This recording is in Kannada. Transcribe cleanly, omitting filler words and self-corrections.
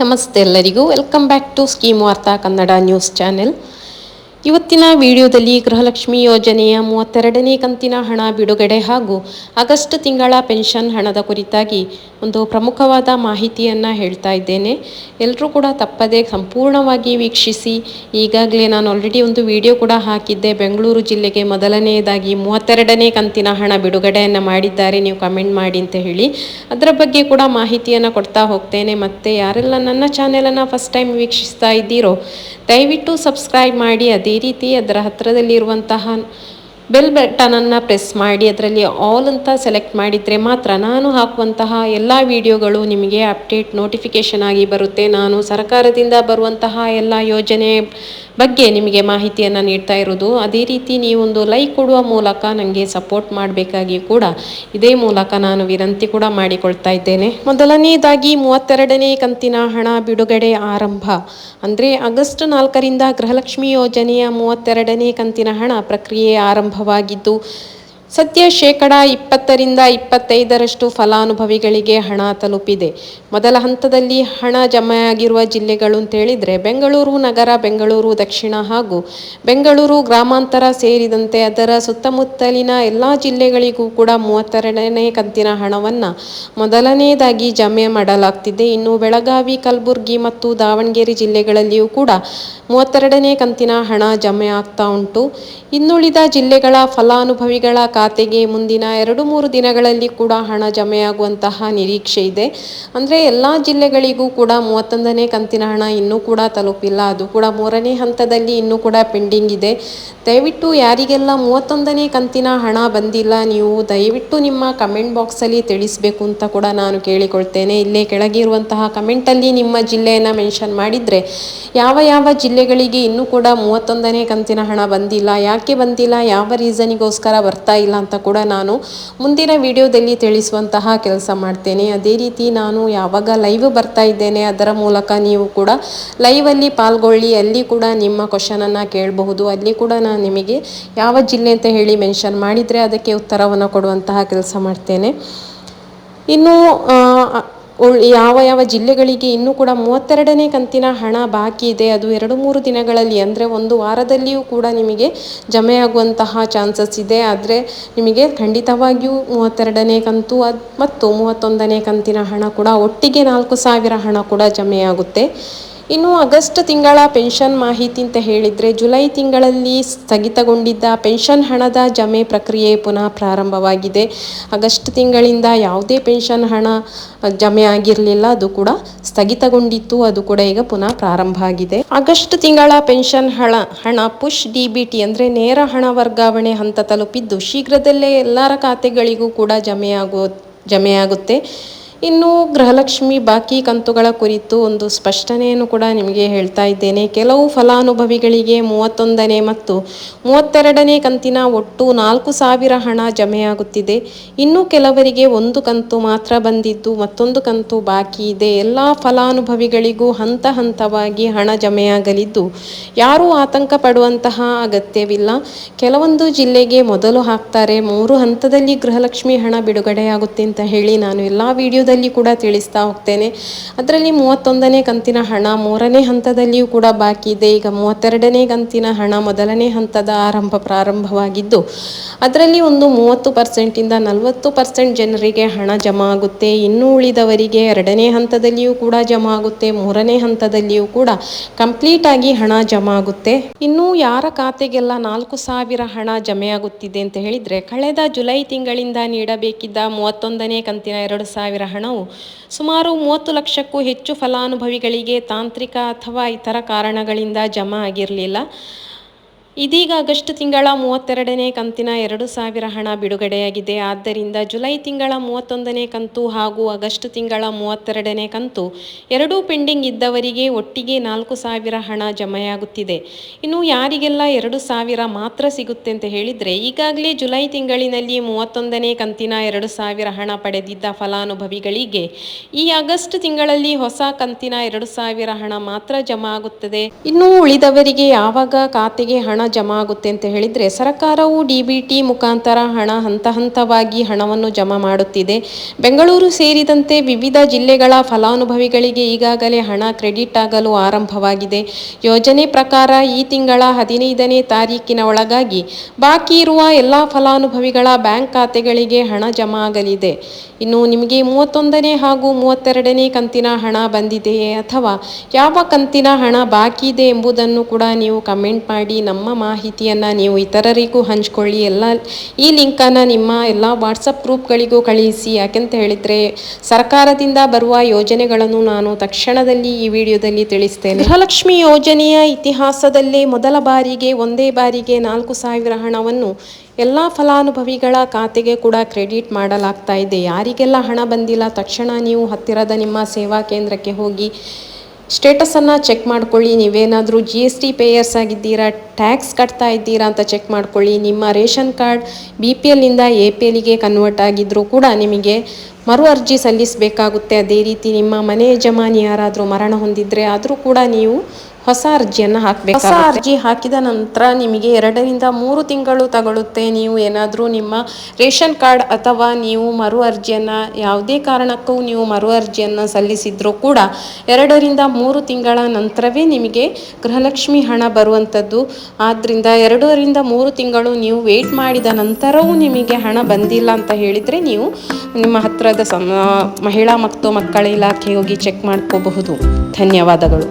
ನಮಸ್ತೆ ಎಲ್ಲರಿಗೂ, ವೆಲ್ಕಮ್ ಬ್ಯಾಕ್ ಟು ಸ್ಕೀಮ್ ವಾರ್ತಾ ಕನ್ನಡ ನ್ಯೂಸ್ ಚಾನೆಲ್. ಇವತ್ತಿನ ವಿಡಿಯೋದಲ್ಲಿ ಗೃಹಲಕ್ಷ್ಮಿ ಯೋಜನೆಯ 32ನೇ ಕಂತಿನ ಹಣ ಬಿಡುಗಡೆ ಹಾಗೂ ಆಗಸ್ಟ್ ತಿಂಗಳ ಪೆನ್ಷನ್ ಹಣದ ಕುರಿತಾಗಿ ಒಂದು ಪ್ರಮುಖವಾದ ಮಾಹಿತಿಯನ್ನು ಹೇಳ್ತಾ ಇದ್ದೇನೆ. ಎಲ್ಲರೂ ಕೂಡ ತಪ್ಪದೇ ಸಂಪೂರ್ಣವಾಗಿ ವೀಕ್ಷಿಸಿ. ಈಗಾಗಲೇ ನಾನು ಆಲ್ರೆಡಿ ಒಂದು ವಿಡಿಯೋ ಕೂಡ ಹಾಕಿದ್ದೆ. ಬೆಂಗಳೂರು ಜಿಲ್ಲೆಗೆ ಮೊದಲನೆಯದಾಗಿ 32ನೇ ಕಂತಿನ ಹಣ ಬಿಡುಗಡೆಯನ್ನು ಮಾಡಿದ್ದಾರೆ, ನೀವು ಕಮೆಂಟ್ ಮಾಡಿ ಅಂತ ಹೇಳಿ ಅದರ ಬಗ್ಗೆ ಕೂಡ ಮಾಹಿತಿಯನ್ನು ಕೊಡ್ತಾ ಹೋಗ್ತೇನೆ. ಮತ್ತು ಯಾರೆಲ್ಲ ನನ್ನ ಚಾನೆಲನ್ನು ಫಸ್ಟ್ ಟೈಮ್ ವೀಕ್ಷಿಸ್ತಾ ಇದ್ದೀರೋ ದಯವಿಟ್ಟು ಸಬ್ಸ್ಕ್ರೈಬ್ ಮಾಡಿ, ಅದೇ ರೀತಿ ಅದರ ಹತ್ತಿರದಲ್ಲಿರುವಂತಹ ಬೆಲ್ ಬಟನನ್ನು ಪ್ರೆಸ್ ಮಾಡಿ ಅದರಲ್ಲಿ ಆಲ್ ಅಂತ ಸೆಲೆಕ್ಟ್ ಮಾಡಿದರೆ ಮಾತ್ರ ನಾನು ಹಾಕುವಂತಹ ಎಲ್ಲ ವಿಡಿಯೋಗಳು ನಿಮಗೆ ಅಪ್ಡೇಟ್ ನೋಟಿಫಿಕೇಷನ್ ಆಗಿ ಬರುತ್ತೆ. ನಾನು ಸರ್ಕಾರದಿಂದ ಬರುವಂತಹ ಎಲ್ಲ ಯೋಜನೆ ಬಗ್ಗೆ ನಿಮಗೆ ಮಾಹಿತಿಯನ್ನು ನೀಡ್ತಾ ಇರೋದು. ಅದೇ ರೀತಿ ನೀವೊಂದು ಲೈಕ್ ಕೊಡುವ ಮೂಲಕ ನನಗೆ ಸಪೋರ್ಟ್ ಮಾಡಬೇಕಾಗಿ ಕೂಡ ಇದೇ ಮೂಲಕ ನಾನು ವಿನಂತಿ ಕೂಡ ಮಾಡಿಕೊಳ್ತಾ ಇದ್ದೇನೆ. ಮೊದಲನೇದಾಗಿ 32ನೇ ಕಂತಿನ ಹಣ ಬಿಡುಗಡೆ ಆರಂಭ ಅಂದರೆ ಆಗಸ್ಟ್ 4ರಿಂದ ಗೃಹಲಕ್ಷ್ಮಿ ಯೋಜನೆಯ 32ನೇ ಕಂತಿನ ಹಣ ಪ್ರಕ್ರಿಯೆ ಆರಂಭವಾಗಿದ್ದು ಸದ್ಯ 20% 25% ಫಲಾನುಭವಿಗಳಿಗೆ ಹಣ ತಲುಪಿದೆ. ಮೊದಲ ಹಂತದಲ್ಲಿ ಹಣ ಜಮೆಯಾಗಿರುವ ಜಿಲ್ಲೆಗಳು ಅಂತ ಹೇಳಿದರೆ ಬೆಂಗಳೂರು ನಗರ, ಬೆಂಗಳೂರು ದಕ್ಷಿಣ ಹಾಗೂ ಬೆಂಗಳೂರು ಗ್ರಾಮಾಂತರ ಸೇರಿದಂತೆ ಅದರ ಸುತ್ತಮುತ್ತಲಿನ ಎಲ್ಲ ಜಿಲ್ಲೆಗಳಿಗೂ ಕೂಡ 32ನೇ ಕಂತಿನ ಹಣವನ್ನು ಮೊದಲನೇದಾಗಿ ಜಮೆ ಮಾಡಲಾಗ್ತಿದೆ. ಇನ್ನು ಬೆಳಗಾವಿ, ಕಲಬುರಗಿ ಮತ್ತು ದಾವಣಗೆರೆ ಜಿಲ್ಲೆಗಳಲ್ಲಿಯೂ ಕೂಡ 32ನೇ ಕಂತಿನ ಹಣ ಜಮೆ ಆಗ್ತಾ ಉಂಟು. ಇನ್ನುಳಿದ ಜಿಲ್ಲೆಗಳ ಫಲಾನುಭವಿಗಳ ಖಾತೆಗೆ ಮುಂದಿನ 2-3 ದಿನಗಳಲ್ಲಿ ಕೂಡ ಹಣ ಜಮೆಯಾಗುವಂತಹ ನಿರೀಕ್ಷೆ ಇದೆ. ಅಂದರೆ ಎಲ್ಲ ಜಿಲ್ಲೆಗಳಿಗೂ ಕೂಡ 31ನೇ ಕಂತಿನ ಹಣ ಇನ್ನೂ ಕೂಡ ತಲುಪಿಲ್ಲ, ಅದು ಕೂಡ 3ನೇ ಹಂತದಲ್ಲಿ ಇನ್ನೂ ಕೂಡ ಪೆಂಡಿಂಗ್ ಇದೆ. ದಯವಿಟ್ಟು ಯಾರಿಗೆಲ್ಲ 31ನೇ ಕಂತಿನ ಹಣ ಬಂದಿಲ್ಲ ನೀವು ದಯವಿಟ್ಟು ನಿಮ್ಮ ಕಮೆಂಟ್ ಬಾಕ್ಸಲ್ಲಿ ತಿಳಿಸಬೇಕು ಅಂತ ಕೂಡ ನಾನು ಕೇಳಿಕೊಳ್ತೇನೆ. ಇಲ್ಲೇ ಕೆಳಗಿರುವಂತಹ ಕಮೆಂಟಲ್ಲಿ ನಿಮ್ಮ ಜಿಲ್ಲೆಯನ್ನು ಮೆನ್ಷನ್ ಮಾಡಿದರೆ ಯಾವ ಜಿಲ್ಲೆಗಳಿಗೆ ಇನ್ನೂ ಕೂಡ 31ನೇ ಕಂತಿನ ಹಣ ಬಂದಿಲ್ಲ, ಯಾಕೆ ಬಂದಿಲ್ಲ, ಯಾವ ರೀಸನಿಗೋಸ್ಕರ ಬರ್ತಾ ಇಲ್ಲ ಅಂತ ಕೂಡ ನಾನು ಮುಂದಿನ ವಿಡಿಯೋದಲ್ಲಿ ತಿಳಿಸುವಂತಹ ಕೆಲಸ ಮಾಡ್ತೇನೆ. ಅದೇ ರೀತಿ ನಾನು ಯಾವಾಗ ಲೈವ್ ಬರ್ತಾ ಇದ್ದೇನೆ ಅದರ ಮೂಲಕ ನೀವು ಕೂಡ ಲೈವಲ್ಲಿ ಪಾಲ್ಗೊಳ್ಳಿ. ಅಲ್ಲಿ ಕೂಡ ನಿಮ್ಮ ಕ್ವಶನನ್ನು ಕೇಳಬಹುದು. ಅಲ್ಲಿ ಕೂಡ ನಾನು ನಿಮಗೆ ಯಾವ ಜಿಲ್ಲೆ ಅಂತ ಹೇಳಿ ಮೆನ್ಷನ್ ಮಾಡಿದರೆ ಅದಕ್ಕೆ ಉತ್ತರವನ್ನು ಕೊಡುವಂತಹ ಕೆಲಸ ಮಾಡ್ತೇನೆ. ಇನ್ನು ಯಾವ ಜಿಲ್ಲೆಗಳಿಗೆ ಇನ್ನೂ ಕೂಡ 32ನೇ ಕಂತಿನ ಹಣ ಬಾಕಿ ಇದೆ, ಅದು 2-3 ದಿನಗಳಲ್ಲಿ ಅಂದರೆ ಒಂದು ವಾರದಲ್ಲಿಯೂ ಕೂಡ ನಿಮಗೆ ಜಮೆಯಾಗುವಂತಹ ಚಾನ್ಸಸ್ ಇದೆ. ಆದರೆ ನಿಮಗೆ ಖಂಡಿತವಾಗಿಯೂ 32ನೇ ಕಂತು ಮತ್ತು 31ನೇ ಕಂತಿನ ಹಣ ಕೂಡ ಒಟ್ಟಿಗೆ 4,000 ಹಣ ಕೂಡ ಜಮೆಯಾಗುತ್ತೆ. ಇನ್ನು ಆಗಸ್ಟ್ ತಿಂಗಳ ಪೆನ್ಷನ್ ಮಾಹಿತಿ ಅಂತ ಹೇಳಿದರೆ ಜುಲೈ ತಿಂಗಳಲ್ಲಿ ಸ್ಥಗಿತಗೊಂಡಿದ್ದ ಪೆನ್ಷನ್ ಹಣದ ಜಮೆ ಪ್ರಕ್ರಿಯೆ ಪುನಃ ಪ್ರಾರಂಭವಾಗಿದೆ. ಆಗಸ್ಟ್ ತಿಂಗಳಿಂದ ಯಾವುದೇ ಪೆನ್ಷನ್ ಹಣ ಜಮೆ ಆಗಿರಲಿಲ್ಲ, ಅದು ಕೂಡ ಸ್ಥಗಿತಗೊಂಡಿತ್ತು, ಅದು ಕೂಡ ಈಗ ಪುನಃ ಪ್ರಾರಂಭ ಆಗಿದೆ. ಆಗಸ್ಟ್ ತಿಂಗಳ ಪೆನ್ಷನ್ ಹಣ ಪುಷ್ DBT ಅಂದರೆ ನೇರ ಹಣ ವರ್ಗಾವಣೆ ಹಂತ ತಲುಪಿದ್ದು ಶೀಘ್ರದಲ್ಲೇ ಎಲ್ಲರ ಖಾತೆಗಳಿಗೂ ಕೂಡ ಜಮೆಯಾಗುತ್ತೆ. ಇನ್ನು ಗೃಹಲಕ್ಷ್ಮಿ ಬಾಕಿ ಕಂತುಗಳ ಕುರಿತು ಒಂದು ಸ್ಪಷ್ಟನೆಯನ್ನು ಕೂಡ ನಿಮಗೆ ಹೇಳ್ತಾ ಇದ್ದೇನೆ. ಕೆಲವು ಫಲಾನುಭವಿಗಳಿಗೆ 31ನೇ ಮತ್ತು 32ನೇ ಕಂತಿನ ಒಟ್ಟು 4,000 ಹಣ ಜಮೆಯಾಗುತ್ತಿದೆ. ಇನ್ನು ಕೆಲವರಿಗೆ ಒಂದು ಕಂತು ಮಾತ್ರ ಬಂದಿದ್ದು ಮತ್ತೊಂದು ಕಂತು ಬಾಕಿ ಇದೆ. ಎಲ್ಲ ಫಲಾನುಭವಿಗಳಿಗೂ ಹಂತವಾಗಿ ಹಣ ಜಮೆಯಾಗಲಿದ್ದು ಯಾರೂ ಆತಂಕ ಪಡುವಂತಹ ಅಗತ್ಯವಿಲ್ಲ. ಕೆಲವೊಂದು ಜಿಲ್ಲೆಗೆ ಮೊದಲು ಹಾಕ್ತಾರೆ, 3 ಹಂತದಲ್ಲಿ ಗೃಹಲಕ್ಷ್ಮಿ ಹಣ ಬಿಡುಗಡೆಯಾಗುತ್ತೆ ಅಂತ ಹೇಳಿ ನಾನು ಎಲ್ಲ ವಿಡಿಯೋದಲ್ಲಿ ಕೂಡ ತಿಳಿಸ್ತಾ ಹೋಗ್ತೇನೆ. ಅದರಲ್ಲಿ 31ನೇ ಕಂತಿನ ಹಣ 3ನೇ ಹಂತದಲ್ಲಿಯೂ ಕೂಡ ಬಾಕಿ ಇದೆ. ಈಗ 32ನೇ ಕಂತಿನ ಹಣ ಮೊದಲನೇ ಹಂತದ ಪ್ರಾರಂಭವಾಗಿದ್ದು ಅದರಲ್ಲಿ ಒಂದು 30% ಇಂದ 40% ಜನರಿಗೆ ಹಣ ಜಮಾ ಆಗುತ್ತೆ. ಇನ್ನು ಉಳಿದವರಿಗೆ 2ನೇ ಹಂತದಲ್ಲಿಯೂ ಕೂಡ ಜಮಾ ಆಗುತ್ತೆ, 3ನೇ ಹಂತದಲ್ಲಿಯೂ ಕೂಡ ಕಂಪ್ಲೀಟ್ ಆಗಿ ಹಣ ಜಮಾ ಆಗುತ್ತೆ. ಇನ್ನು ಯಾರ ಖಾತೆಗೆಲ್ಲ 4,000 ಹಣ ಜಮೆಯಾಗುತ್ತಿದೆ ಅಂತ ಹೇಳಿದರೆ ಕಳೆದ ಜುಲೈ ತಿಂಗಳಿಂದ ನೀಡಬೇಕಿದ್ದ 31ನೇ ಕಂತಿನ 2,000 ಹಣವು ಸುಮಾರು 30 ಲಕ್ಷಕ್ಕೂ ಹೆಚ್ಚು ಫಲಾನುಭವಿಗಳಿಗೆ ತಾಂತ್ರಿಕ ಅಥವಾ ಇತರ ಕಾರಣಗಳಿಂದ ಜಮಾ ಆಗಿರಲಿಲ್ಲ. ಇದೀಗ ಆಗಸ್ಟ್ ತಿಂಗಳ 32ನೇ ಕಂತಿನ 2,000 ಹಣ ಬಿಡುಗಡೆಯಾಗಿದೆ. ಆದ್ದರಿಂದ ಜುಲೈ ತಿಂಗಳ 31ನೇ ಕಂತು ಹಾಗೂ ಆಗಸ್ಟ್ ತಿಂಗಳ 32ನೇ ಕಂತು ಎರಡೂ ಪೆಂಡಿಂಗ್ ಇದ್ದವರಿಗೆ ಒಟ್ಟಿಗೆ 4,000 ಹಣ ಜಮೆಯಾಗುತ್ತಿದೆ. ಇನ್ನು ಯಾರಿಗೆಲ್ಲ 2,000 ಮಾತ್ರ ಸಿಗುತ್ತೆ ಅಂತ ಹೇಳಿದರೆ ಈಗಾಗಲೇ ಜುಲೈ ತಿಂಗಳಿನಲ್ಲಿ 31ನೇ ಕಂತಿನ 2,000 ಹಣ ಪಡೆದಿದ್ದ ಫಲಾನುಭವಿಗಳಿಗೆ ಈ ಆಗಸ್ಟ್ ತಿಂಗಳಲ್ಲಿ ಹೊಸ ಕಂತಿನ 2,000 ಹಣ ಮಾತ್ರ ಜಮಾ ಆಗುತ್ತದೆ. ಇನ್ನು ಉಳಿದವರಿಗೆ ಯಾವಾಗ ಖಾತೆಗೆ ಹಣ ಜಮಾ ಆಗುತ್ತೆ ಅಂತ ಹೇಳಿದರೆ, ಸರ್ಕಾರವು DBT ಮುಖಾಂತರ ಹಂತ ಹಂತವಾಗಿ ಹಣವನ್ನು ಜಮಾ ಮಾಡುತ್ತಿದೆ. ಬೆಂಗಳೂರು ಸೇರಿದಂತೆ ವಿವಿಧ ಜಿಲ್ಲೆಗಳ ಫಲಾನುಭವಿಗಳಿಗೆ ಈಗಾಗಲೇ ಹಣ ಕ್ರೆಡಿಟ್ ಆಗಲು ಆರಂಭವಾಗಿದೆ. ಯೋಜನೆ ಪ್ರಕಾರ ಈ ತಿಂಗಳ 15ನೇ ತಾರೀಕಿನ ಒಳಗಾಗಿ ಬಾಕಿ ಇರುವ ಎಲ್ಲ ಫಲಾನುಭವಿಗಳ ಬ್ಯಾಂಕ್ ಖಾತೆಗಳಿಗೆ ಹಣ ಜಮಾ ಆಗಲಿದೆ. ಇನ್ನು ನಿಮಗೆ 31ನೇ ಹಾಗೂ 32ನೇ ಕಂತಿನ ಹಣ ಬಂದಿದೆಯೇ ಅಥವಾ ಯಾವ ಕಂತಿನ ಹಣ ಬಾಕಿ ಇದೆ ಎಂಬುದನ್ನು ಕೂಡ ನೀವು ಕಮೆಂಟ್ ಮಾಡಿ ನಮ್ಮ ಮಾಹಿತಿಯನ್ನು ನೀವು ಇತರರಿಗೂ ಹಂಚಿಕೊಳ್ಳಿ. ಈ ಲಿಂಕನ್ನು ನಿಮ್ಮ ಎಲ್ಲ ವಾಟ್ಸಪ್ ಗ್ರೂಪ್ಗಳಿಗೂ ಕಳುಹಿಸಿ. ಯಾಕೆಂತ ಹೇಳಿದರೆ ಸರ್ಕಾರದಿಂದ ಬರುವ ಯೋಜನೆಗಳನ್ನು ನಾನು ತಕ್ಷಣದಲ್ಲಿ ಈ ವಿಡಿಯೋದಲ್ಲಿ ತಿಳಿಸ್ತೇನೆ. ಗೃಹಲಕ್ಷ್ಮಿ ಯೋಜನೆಯ ಇತಿಹಾಸದಲ್ಲೇ ಮೊದಲ ಬಾರಿಗೆ ಒಂದೇ ಬಾರಿಗೆ 4,000 ಹಣವನ್ನು ಎಲ್ಲ ಫಲಾನುಭವಿಗಳ ಖಾತೆಗೆ ಕೂಡ ಕ್ರೆಡಿಟ್ ಮಾಡಲಾಗ್ತಾ ಇದೆ. ಯಾರಿಗೆಲ್ಲ ಹಣ ಬಂದಿಲ್ಲ ತಕ್ಷಣ ನೀವು ಹತ್ತಿರದ ನಿಮ್ಮ ಸೇವಾ ಕೇಂದ್ರಕ್ಕೆ ಹೋಗಿ ಸ್ಟೇಟಸನ್ನು ಚೆಕ್ ಮಾಡ್ಕೊಳ್ಳಿ. ನೀವೇನಾದರೂ GST ಪೇಯರ್ಸ್ ಆಗಿದ್ದೀರಾ, ಟ್ಯಾಕ್ಸ್ ಕಟ್ತಾ ಇದ್ದೀರಾ ಅಂತ ಚೆಕ್ ಮಾಡ್ಕೊಳ್ಳಿ. ನಿಮ್ಮ ರೇಷನ್ ಕಾರ್ಡ್ BPLನಿಂದ APLಗೆ ಕನ್ವರ್ಟ್ ಆಗಿದ್ದರೂ ಕೂಡ ನಿಮಗೆ ಮರು ಅರ್ಜಿ ಸಲ್ಲಿಸಬೇಕಾಗುತ್ತೆ. ಅದೇ ರೀತಿ ನಿಮ್ಮ ಮನೆ ಯಜಮಾನಿ ಯಾರಾದರೂ ಮರಣ ಹೊಂದಿದ್ರೆ ಆದರೂ ಕೂಡ ನೀವು ಹೊಸ ಅರ್ಜಿಯನ್ನು ಹಾಕಬೇಕು. ಹೊಸ ಅರ್ಜಿ ಹಾಕಿದ ನಂತರ ನಿಮಗೆ 2 ರಿಂದ 3 ತಿಂಗಳು ತಗೊಳ್ಳುತ್ತೆ. ನೀವು ಏನಾದರೂ ನಿಮ್ಮ ರೇಷನ್ ಕಾರ್ಡ್ ಅಥವಾ ನೀವು ಮರು ಅರ್ಜಿಯನ್ನು ಯಾವುದೇ ಕಾರಣಕ್ಕೂ ನೀವು ಮರು ಅರ್ಜಿಯನ್ನು ಸಲ್ಲಿಸಿದ್ರೂ ಕೂಡ 2 ರಿಂದ 3 ತಿಂಗಳ ನಂತರವೇ ನಿಮಗೆ ಗೃಹಲಕ್ಷ್ಮಿ ಹಣ ಬರುವಂಥದ್ದು. ಆದ್ದರಿಂದ 2 ರಿಂದ 3 ತಿಂಗಳು ನೀವು ವೇಟ್ ಮಾಡಿದ ನಂತರವೂ ನಿಮಗೆ ಹಣ ಬಂದಿಲ್ಲ ಅಂತ ಹೇಳಿದರೆ ನೀವು ನಿಮ್ಮ ಹತ್ತಿರದ ಮಹಿಳಾ ಮತ್ತು ಮಕ್ಕಳ ಇಲಾಖೆ ಹೋಗಿ ಚೆಕ್ ಮಾಡ್ಕೋಬಹುದು. ಧನ್ಯವಾದಗಳು.